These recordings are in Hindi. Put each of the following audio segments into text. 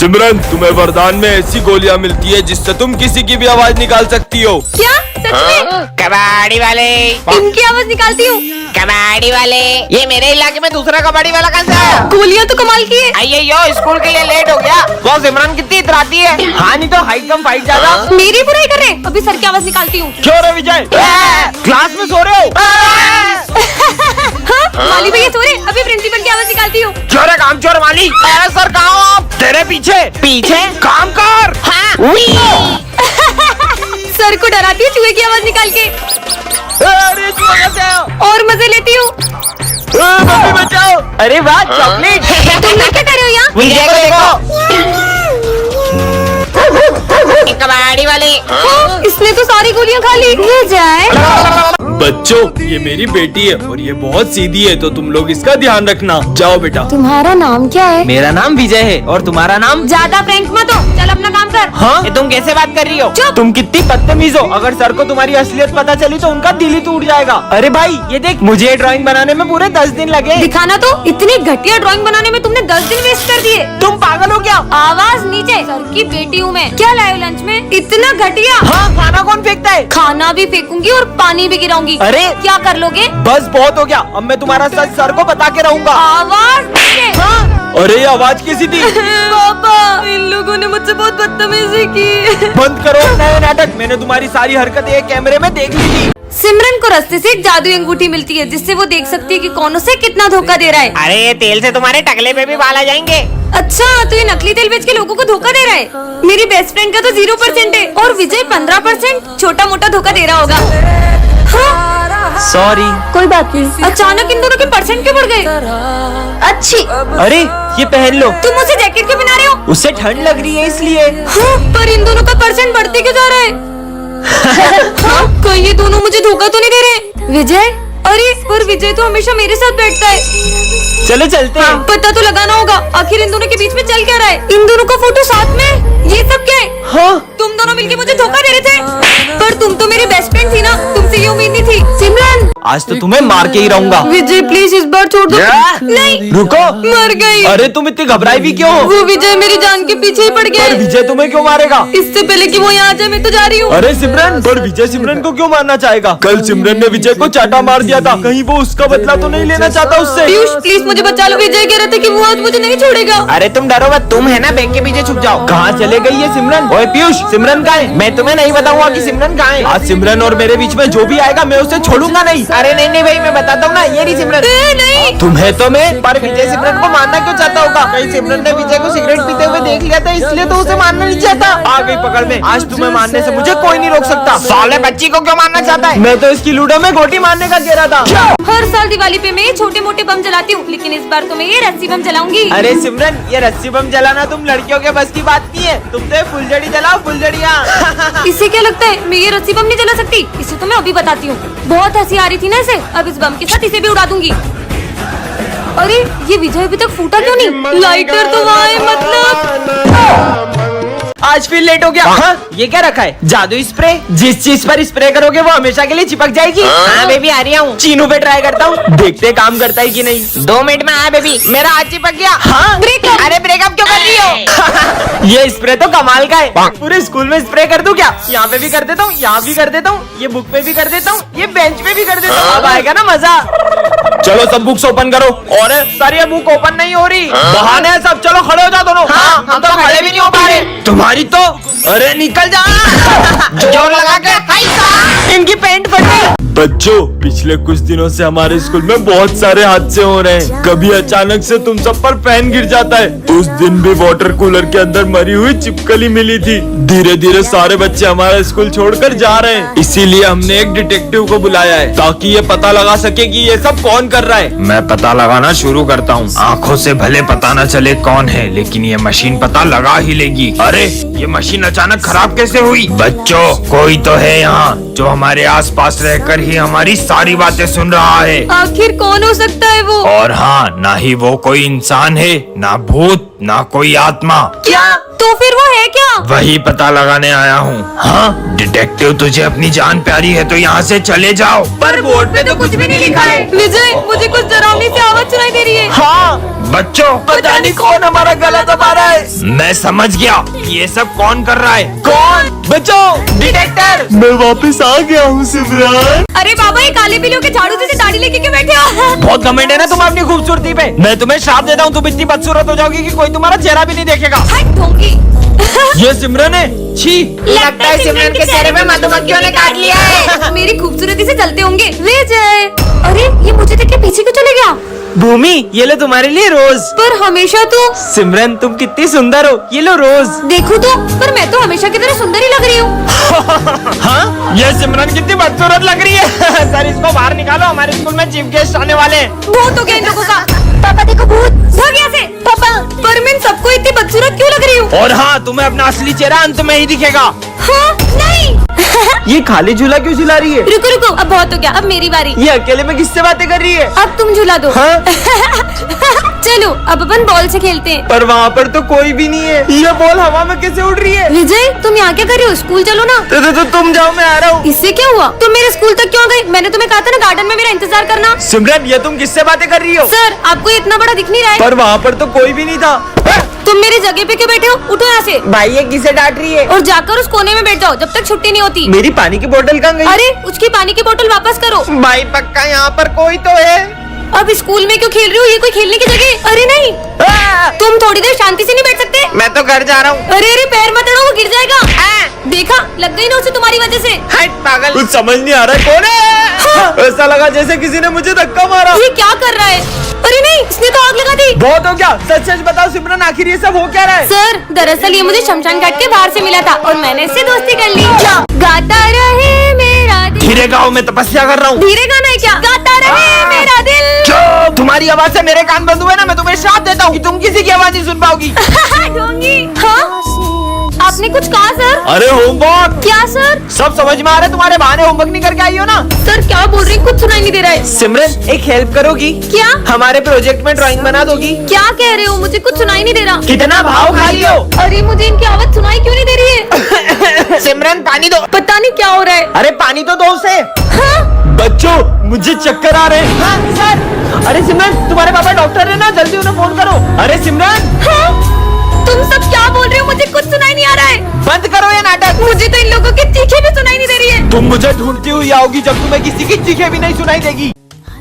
सिमरन, तुम्हें वरदान में ऐसी गोलियां मिलती है जिससे तुम किसी की भी आवाज निकाल सकती हो। क्या सच में? कबाड़ी वाले, इनकी आवाज निकालती हूँ। कबाड़ी वाले, ये मेरे इलाके में दूसरा कबाड़ी वाला कहाँ से आया? गोलियां तो कमाल की है। अयो स्कूल के लिए लेट हो गया। वो सिमरन कितनी इतराती है। हाँ नहीं तो हाइट कम फाइट ज्यादा। मेरी बुराई कर रहे, अभी सर की आवाज निकालती हूँ। क्यों रे विजय, क्लास में सो रहे हो? हाँ, माली भैया सो रहे, अभी प्रिंसिपल की आवाज निकालती हूँ। चोर है काम चोर माली। सर कहाँ हो आप? तेरे पीछे पीछे काम कर। हाँ सर को डराती हूँ चूहे की आवाज निकाल के। अरे बचाओ, और मजे लेती हूँ। मम्मी बचाओ। अरे वाह चॉकलेट। तुम लोग क्या कर रहे हो यहाँ? विजय को देखो। कबाड़ी वाले, इसने तो सारी गोलियां खा ली। ये जाए। बच्चों, ये मेरी बेटी है और ये बहुत सीधी है, तो तुम लोग इसका ध्यान रखना। जाओ बेटा। तुम्हारा नाम क्या है? मेरा नाम विजय है और तुम्हारा नाम? ज्यादा प्रैंक मत हो, चल अपना काम कर। हाँ ये तुम कैसे बात कर रही हो? चुप। तुम कितनी बदतमीज हो। अगर सर को तुम्हारी असलियत पता चली तो उनका दिल ही टूट जाएगा। अरे भाई ये देख, मुझे ड्राइंग बनाने में पूरे 10 दिन लगे। दिखाना तो। इतनी घटिया ड्राइंग बनाने में तुमने 10 दिन वेस्ट कर दिए। तुम पागल हो क्या? आवाज नीचे, सर की बेटी हूँ मैं। क्या लाए हो लंच में? इतना घटिया। हाँ खाना कौन फेंकता है? खाना भी फेंकूंगी और पानी भी गिराऊंगी। अरे क्या कर लोगे? बस बहुत हो गया, अब मैं तुम्हारा सच सर को बता के रहूंगा। आवाज नीचे। अरे ये आवाज कैसी थी? पापा, इन लोगों ने मुझसे बहुत बदतमीजी की। बंद करो नए नाटक। मैंने तुम्हारी सारी हरकतें एक कैमरे में देख ली थी। सिमरन को रास्ते से एक जादुई अंगूठी मिलती है जिससे वो देख सकती है कि कौन उसे कितना धोखा दे रहा है। अरे ये तेल से तुम्हारे टकले पे भी बाल आ जाएंगे। अच्छा, तो ये नकली तेल बेच के लोगों को धोखा दे रहा है। मेरी बेस्ट फ्रेंड का तो 0% है और विजय 15%। छोटा मोटा धोखा दे रहा होगा। हाँ? सॉरी। कोई बात नहीं। अचानक इन दोनों के परसेंट क्यों बढ़ गए? अच्छी। अरे ये पहन लो। तुम उसे जैकेट क्यों पहना रहे हो? उससे ठंड लग रही है इसलिए। हाँ, पर इन दोनों का परसेंट बढ़ते क्यों जा रहा है? हाँ, कहीं ये दोनों मुझे धोखा तो नहीं दे रहे? विजय, अरे पर विजय तो हमेशा मेरे साथ बैठता है। चलो चलते हैं। पता तो लगाना होगा आखिर इन दोनों के बीच में चल क्या रहा है। इन दोनों का फोटो साथ में, ये सब क्या है? हाँ तुम दोनों मिलके मुझे धोखा दे रहे थे, पर तुम तो मेरी बेस्ट फ्रेंड थी ना, तुमसे ये उम्मीद नहीं थी। सिमरन, आज तो तुम्हें मार के ही रहूंगा। विजय प्लीज इस बार छोड़ दो। नहीं, रुको। मर गई। अरे तुम इतनी घबराई भी क्यों हो? वो विजय मेरी जान के पीछे ही पड़ पर गया। विजय तुम्हें क्यों मारेगा? इससे पहले कि वो यहाँ आ जाए मैं तो जा रही हूँ। अरे सिमरन, पर विजय सिमरन को क्यों मारना चाहेगा? कल सिमरन ने विजय को चाटा मार दिया था, कहीं वो उसका बदला तो नहीं लेना चाहता उससे? पीयूष प्लीज मुझे बचा लो। विजय कह रहे थे कि वो आज मुझे नहीं छोड़ेगा। अरे तुम डरो मत, तुम है ना बैंक के पीछे छुप जाओ। कहाँ चले गई है सिमरन? ओए पीयूष, सिमरन कहाँ है? मैं तुम्हें नहीं बताऊंगा कि सिमरन कहाँ है। आज सिमरन और मेरे बीच में जो भी आएगा मैं उसे छोड़ूंगा नहीं। अरे नहीं नहीं भाई, मैं बताता हूँ ना, ये नहीं सिमरन। नहीं, तुम्हें तो मैं, पर विजय सिमरन को मारना क्यों चाहता होगा? कहीं सिमरन ने विजय को सिगरेट पीते हुए देख लिया था इसलिए तो उसे मारना नहीं चाहता। आ गई पकड़ में। आज तुम्हें मारने से मुझे कोई नहीं रोक सकता। साले बच्ची को क्यों मारना चाहता है? मैं तो इसकी लूडो में गोटी मारने का कह रहा था। हर साल दिवाली पे मैं ये छोटे मोटे बम जलाती हूँ, लेकिन इस बार तो मैं ये रस्सी बम जलाऊंगी। अरे सिमरन, ये रस्सी बम जलाना तुम लड़कियों के बस की बात नहीं है। तुम तो फुलझड़ी जलाओ, फुलझड़ियाँ। इसे क्या लगता है मैं ये रस्सी बम नहीं जला सकती? इसे तो मैं अभी बताती हूँ। बहुत हंसी आ रही थी ना इसे, अब इस बम के साथ इसे भी उड़ा दूंगी। अरे ये विजय अभी तक फूटा क्यों नहीं? लाइटर तो वहाँ है मतलब। आज फिर लेट हो गया। हाँ? ये क्या रखा है? जादुई स्प्रे। जिस चीज पर स्प्रे करोगे वो हमेशा के लिए चिपक जाएगी। हाँ बेबी आ रही हूँ। चीनू पे ट्राई करता हूँ, देखते काम करता है कि नहीं। 2 मिनट में आया बेबी, मेरा हाथ चिपक गया। हाँ ब्रेकअप। अरे ब्रेकअप क्यों कर रही हो? ये स्प्रे तो कमाल का है। पूरे स्कूल में स्प्रे कर दूं क्या? यहाँ पे भी कर देता हूँ, यहाँ भी कर देता हूँ, ये बुक पे भी कर देता हूँ, ये बेंच पे भी कर देता हूँ। अब आएगा ना मजा। चलो सब बुक्स ओपन करो। और सर ये बुक ओपन नहीं हो रही। बहाने हैं सब, चलो खड़े हो जाओ दोनों। हाँ हम तो खड़े भी नहीं हो पा रहे। तुम्हारी तो अरे निकल जा। जोर लगा के इनकी पैंट फट गई। बच्चों, पिछले कुछ दिनों से हमारे स्कूल में बहुत सारे हादसे हो रहे हैं। कभी अचानक से तुम सब पर पेन गिर जाता है। उस दिन भी वाटर कूलर के अंदर मरी हुई छिपकली मिली थी। धीरे धीरे सारे बच्चे हमारा स्कूल छोड़कर जा रहे हैं, इसीलिए हमने एक डिटेक्टिव को बुलाया है ताकि ये पता लगा सके कि ये सब कौन कर रहा है। मैं पता लगाना शुरू करता हूँ। आँखों से भले पता न चले कौन है, लेकिन ये मशीन पता लगा ही लेगी। अरे ये मशीन अचानक खराब कैसे हुई? बच्चों, कोई तो है यहाँ जो हमारे आसपास रहकर ही हमारी सारी बातें सुन रहा है। आखिर कौन हो सकता है वो? और हाँ, ना ही वो कोई इंसान है, ना भूत, ना कोई आत्मा। क्या? तो फिर वो है क्या? वही पता लगाने आया हूँ। हाँ डिटेक्टिव, तुझे अपनी जान प्यारी है तो यहाँ से चले जाओ। पर बोर्ड पे तो कुछ भी नहीं लिखा है। विजय, मुझे कुछ डरावनी सी आवाज सुनाई दे रही है। हाँ बच्चों पता नहीं कौन हमारा गला दबा रहा है। मैं समझ गया ये सब कौन कर रहा है। कौन? बच्चों, डिटेक्टर। मैं वापस आ गया हूँ सिमरन। अरे बाबा, ये काले बिल्लियों के झाड़ू जैसे दाढ़ी लेके क्यों बैठे हो? बहुत घमंड है ना तुम अपनी खूबसूरती पे। मैं तुम्हें श्राप देता हूँ, तुम इतनी बदसूरत हो जाओगी कि कोई तुम्हारा चेहरा भी नहीं देखेगा। हट ढोंगी। ये सिमरन है। छी, लगता है सिमरन के चेहरे पे मधुमक्खियों ने काट लिया है। मेरी खूबसूरती से चलते होंगे। विजय, अरे ये मुझे देख के पीछे क्यों चले गया? भूमि, ये लो तुम्हारे लिए रोज। पर हमेशा तो सिमरन, तुम कितनी सुंदर हो, ये लो रोज। देखो तो, पर मैं तो हमेशा की तरह सुंदर ही लग रही हूँ। हाँ, ये सिमरन कितनी बदसूरत लग रही है। सर, इसको बाहर निकालो, हमारे स्कूल में चीफ गेस्ट आने वाले हैं। भूत हो गया इन लोगों का। पापा देखो भूत। भाग यहाँ से। पापा, पर मैं इन सबको इतनी बदसूरत क्यों लग रही हूँ? और हाँ, तुम्हें अपना असली चेहरा अंत में ही दिखेगा। हाँ, नहीं। ये खाली झूला क्यों झुला रही है? रुको रुको, अब बहुत हो गया, अब मेरी बारी। ये अकेले में किससे बातें कर रही है? अब तुम झूला दो। हाँ? चलो अब अपन बॉल से खेलते हैं। पर वहाँ पर तो कोई भी नहीं है। ये बॉल हवा में कैसे उड़ रही है? विजय, तुम यहाँ क्या कर रहे हो? स्कूल चलो ना। तो तुम जाओ, मैं आ रहा हूँ। इससे क्या हुआ? तुम मेरे स्कूल तक क्यों गई? मैंने तुम्हें कहा था ना गार्डन में मेरा इंतजार करना। सिमरन, ये तुम किससे बातें कर रही हो? सर, आपको ये इतना बड़ा दिख नहीं रहा है? पर वहाँ पर तो कोई भी नहीं था। तुम मेरी जगह पे क्यों बैठे हो? उठो यहाँ से भाई, ये किसे डांट रही है? और जाकर उस कोने में बैठ जाओ जब तक छुट्टी नहीं होती। मेरी पानी की बोतल कहाँ गई? अरे, उसकी पानी की बोतल वापस करो। भाई, पक्का यहाँ पर कोई तो है। अब स्कूल में क्यों खेल रही हो? ये कोई खेलने की जगह? अरे नहीं, तुम थोड़ी देर शांति से नहीं बैठ सकते? मैं तो घर जा रहा हूँ। अरे अरे, पैर मत अड़ो, वो गिर जाएगा। देखा, लग गई ना उसे तुम्हारी वजह से। हट पागल। कुछ समझ नहीं आ रहा है, कौन है? ऐसा लगा जैसे किसी ने मुझे धक्का मारा। ये क्या कर रहा है? अरे नहीं, इसने तो आग लगा दी। बहुत हो गया, सच सच बताओ सिमरन, आखिर ये सब हो क्या रहा है? सर, दरअसल ये मुझे शमशान घाट के बाहर से मिला था और मैंने इससे दोस्ती कर ली। गाता रहे मेरा दिल। धीरे गाओ, मैं तपस्या कर रहा हूँ। धीरे गाना है क्या? गाता रहे मेरा दिल। चुप! तुम्हारी आवाज से मेरे कान बंद हुए ना, मैं तुम्हें श्राप देता हूँ कि तुम किसी की आवाज नहीं सुन पाओगी। ढोंगी। हाँ? आपने कुछ कहा सर? अरे होमवर्क। क्या सर? सब समझ में आ रहा है, तुम्हारे बहाने होमवर्क नहीं करके आई हो ना? सर क्या बोल रही? कुछ सुनाई नहीं दे रहा है। सिमरन, एक हेल्प करोगी? क्या? हमारे प्रोजेक्ट में ड्राइंग बना दोगी? क्या कह रहे हो? मुझे कुछ सुनाई नहीं दे रहा। कितना भाव खाई हो? अरे मुझे इनकी आवाज सुनाई क्यों नहीं दे रही है? सिमरन, पानी दो। पता नहीं क्या हो रहा है। अरे पानी तो दो उसे। हाँ? बच्चों, मुझे चक्कर आ रहे हैं। हाँ, सर। अरे सिमरन, तुम्हारे पापा डॉक्टर है ना, जल्दी उन्हें फोन करो। अरे सिमरन, हाँ? तुम सब क्या बोल रहे हो? मुझे कुछ सुनाई नहीं आ रहा है। बंद करो ये नाटक। मुझे तो इन लोगों की चीखें भी सुनाई नहीं दे रही है। तुम मुझे ढूंढती हुई आओगी जब तुम्हें किसी की चीखें भी नहीं सुनाई देगी।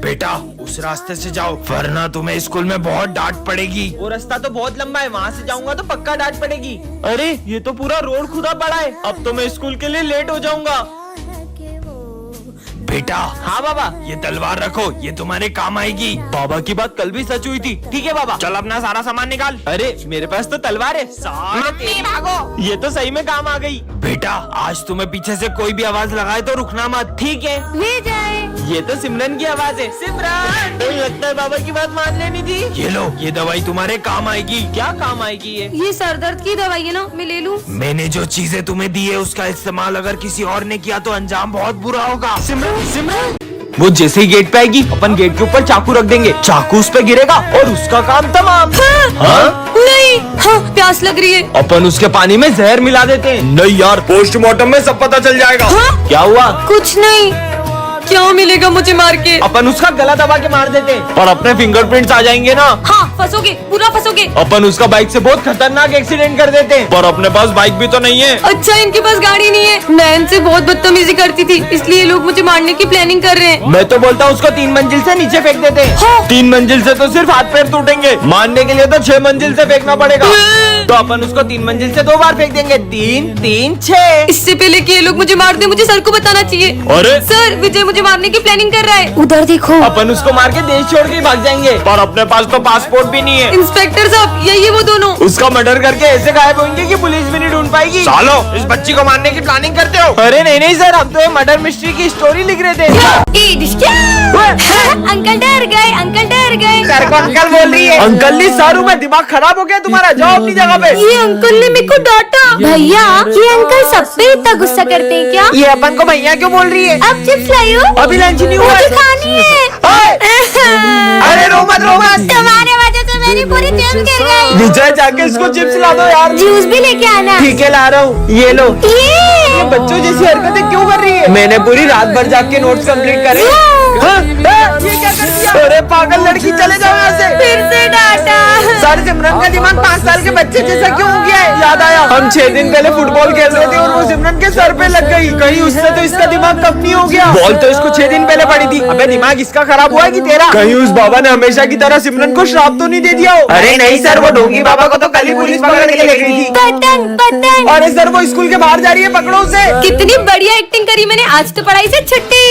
बेटा, उस रास्ते से जाओ, वरना तुम्हें स्कूल में बहुत डांट पड़ेगी। वो रास्ता तो बहुत लंबा है, वहाँ से जाऊंगा तो पक्का डांट पड़ेगी। अरे, ये तो पूरा रोड खुदा पड़ा है। अब तो मैं स्कूल के लिए लेट हो जाऊंगा। बेटा, हाँ बाबा। ये तलवार रखो, ये तुम्हारे काम आएगी। बाबा की बात कल भी सच हुई थी। ठीक है बाबा। चल अपना सारा सामान निकाल। अरे, मेरे पास तो तलवार है। साले तेरी भागो। ये तो सही में काम आ गई। बेटा, आज तुम्हें पीछे से कोई भी आवाज लगाए तो रुकना मत। ठीक है। विजय, ये तो सिमरन की आवाज है। सिमरन, तो लगता है बाबा की बात मान लेनी थी। ये लो, ये दवाई तुम्हारे काम आएगी। क्या काम आएगी ये? ये सर दर्द की दवाई है ना, मैं ले लूं? मैंने जो चीजें तुम्हें दी है उसका इस्तेमाल अगर किसी और ने किया तो अंजाम बहुत बुरा होगा। सिमरन, वो जैसे ही गेट पे आएगी, अपन गेट के ऊपर चाकू रख देंगे, चाकू उस पे गिरेगा और उसका काम तमाम। हाँ? नहीं। हाँ, प्यास लग रही है। अपन उसके पानी में जहर मिला देते हैं। नहीं यार, पोस्टमार्टम में सब पता चल जाएगा। हाँ? क्या हुआ? कुछ नहीं। क्या मिलेगा मुझे मार के? अपन उसका गला दबा के मार देते हैं और अपने फिंगरप्रिंट्स आ जाएंगे ना। हाँ, फंसोगे, पूरा फंसोगे। अपन उसका बाइक से बहुत खतरनाक एक्सीडेंट कर देते हैं। पर अपने पास बाइक भी तो नहीं है। अच्छा, इनके पास गाड़ी नहीं है। मैं इनसे बहुत बदतमीजी करती थी, इसलिए लोग मुझे मारने की प्लानिंग कर रहे हैं। मैं तो बोलता हूँ उसको 3 मंजिल से नीचे फेंक देते हैं। हाँ। 3 मंजिल से तो सिर्फ हाथ पैर टूटेंगे, मारने के लिए तो 6 मंजिल से फेंकना पड़ेगा। तो अपन उसको 3 मंजिल से 2 बार फेंक देंगे। 3 3 6। इससे पहले कि ये लोग मुझे मार दे, मुझे सर को बताना चाहिए। अरे, सर, विजय मुझे मारने की प्लानिंग कर रहा है। उधर देखो। अपन उसको मार के देश छोड़ के ही भाग जाएंगे। पर अपने पास तो पासपोर्ट भी नहीं है। इंस्पेक्टर साहब, यही वो दोनों। उसका मर्डर करके ऐसे गायब होंगे कि पुलिस भी नहीं ढूंढ पाएगी। सालो, इस बच्ची को मारने की प्लानिंग करते हो? अरे नहीं सर, हम तो ये मर्डर मिस्ट्री की स्टोरी लिख रहे थे। अंकल डर गए, अंकल डर गए। सर को अंकल बोल रही है। अंकल नहीं, सारू में दिमाग खराब हो गया तुम्हारा। जाओ अपनी जगह पे। ये अंकल ने मेरे को डांटा। भैया, ये अंकल सब पे इतना गुस्सा करते हैं क्या? ये अपन को भैया क्यों बोल रही है? अब चिप्स लाई हो? अभी लंच नहीं हुआ मुझे है। खानी है। अरे रो मत। तुम्हारे वजह से मैं मेरी पूरी जेब गिर गई। विजय जाके इसको चिप्स ला दो यार। जूस भी लेके आना। ठीक है ला रहा हूँ, ये लो। ये बच्चों जैसी हरकतें क्यों कर रही है? मैंने पूरी रात भर जाग के नोट्स कंप्लीट करे। हाँ, ये क्या कर दिया? अरे पागल लड़की, चले जाओ यहाँ से। फिर से डांटा। सर सिमरन का दिमाग 5 साल के बच्चे जैसा क्यों हो गया है? याद आया, हम 6 दिन पहले फुटबॉल खेल रहे थे और वो सिमरन के सर पे लग गई। कहीं उससे तो इसका दिमाग कम नहीं हो गया। बॉल तो इसको 6 दिन पहले पड़ी थी। अबे दिमाग इसका खराब हुआ है कि तेरा? कहीं उस बाबा ने हमेशा की तरह सिमरन को श्राप तो नहीं दे दिया हो? अरे नहीं सर, वो ढोंगी बाबा को तो कल ही पुलिस पकड़ के ले गई थी। पतंग पतंग। अरे सर, वो स्कूल के बाहर जा रही है, पकड़ो उसे। कितनी बढ़िया एक्टिंग करी मैंने, आज तो पढ़ाई से छुट्टी।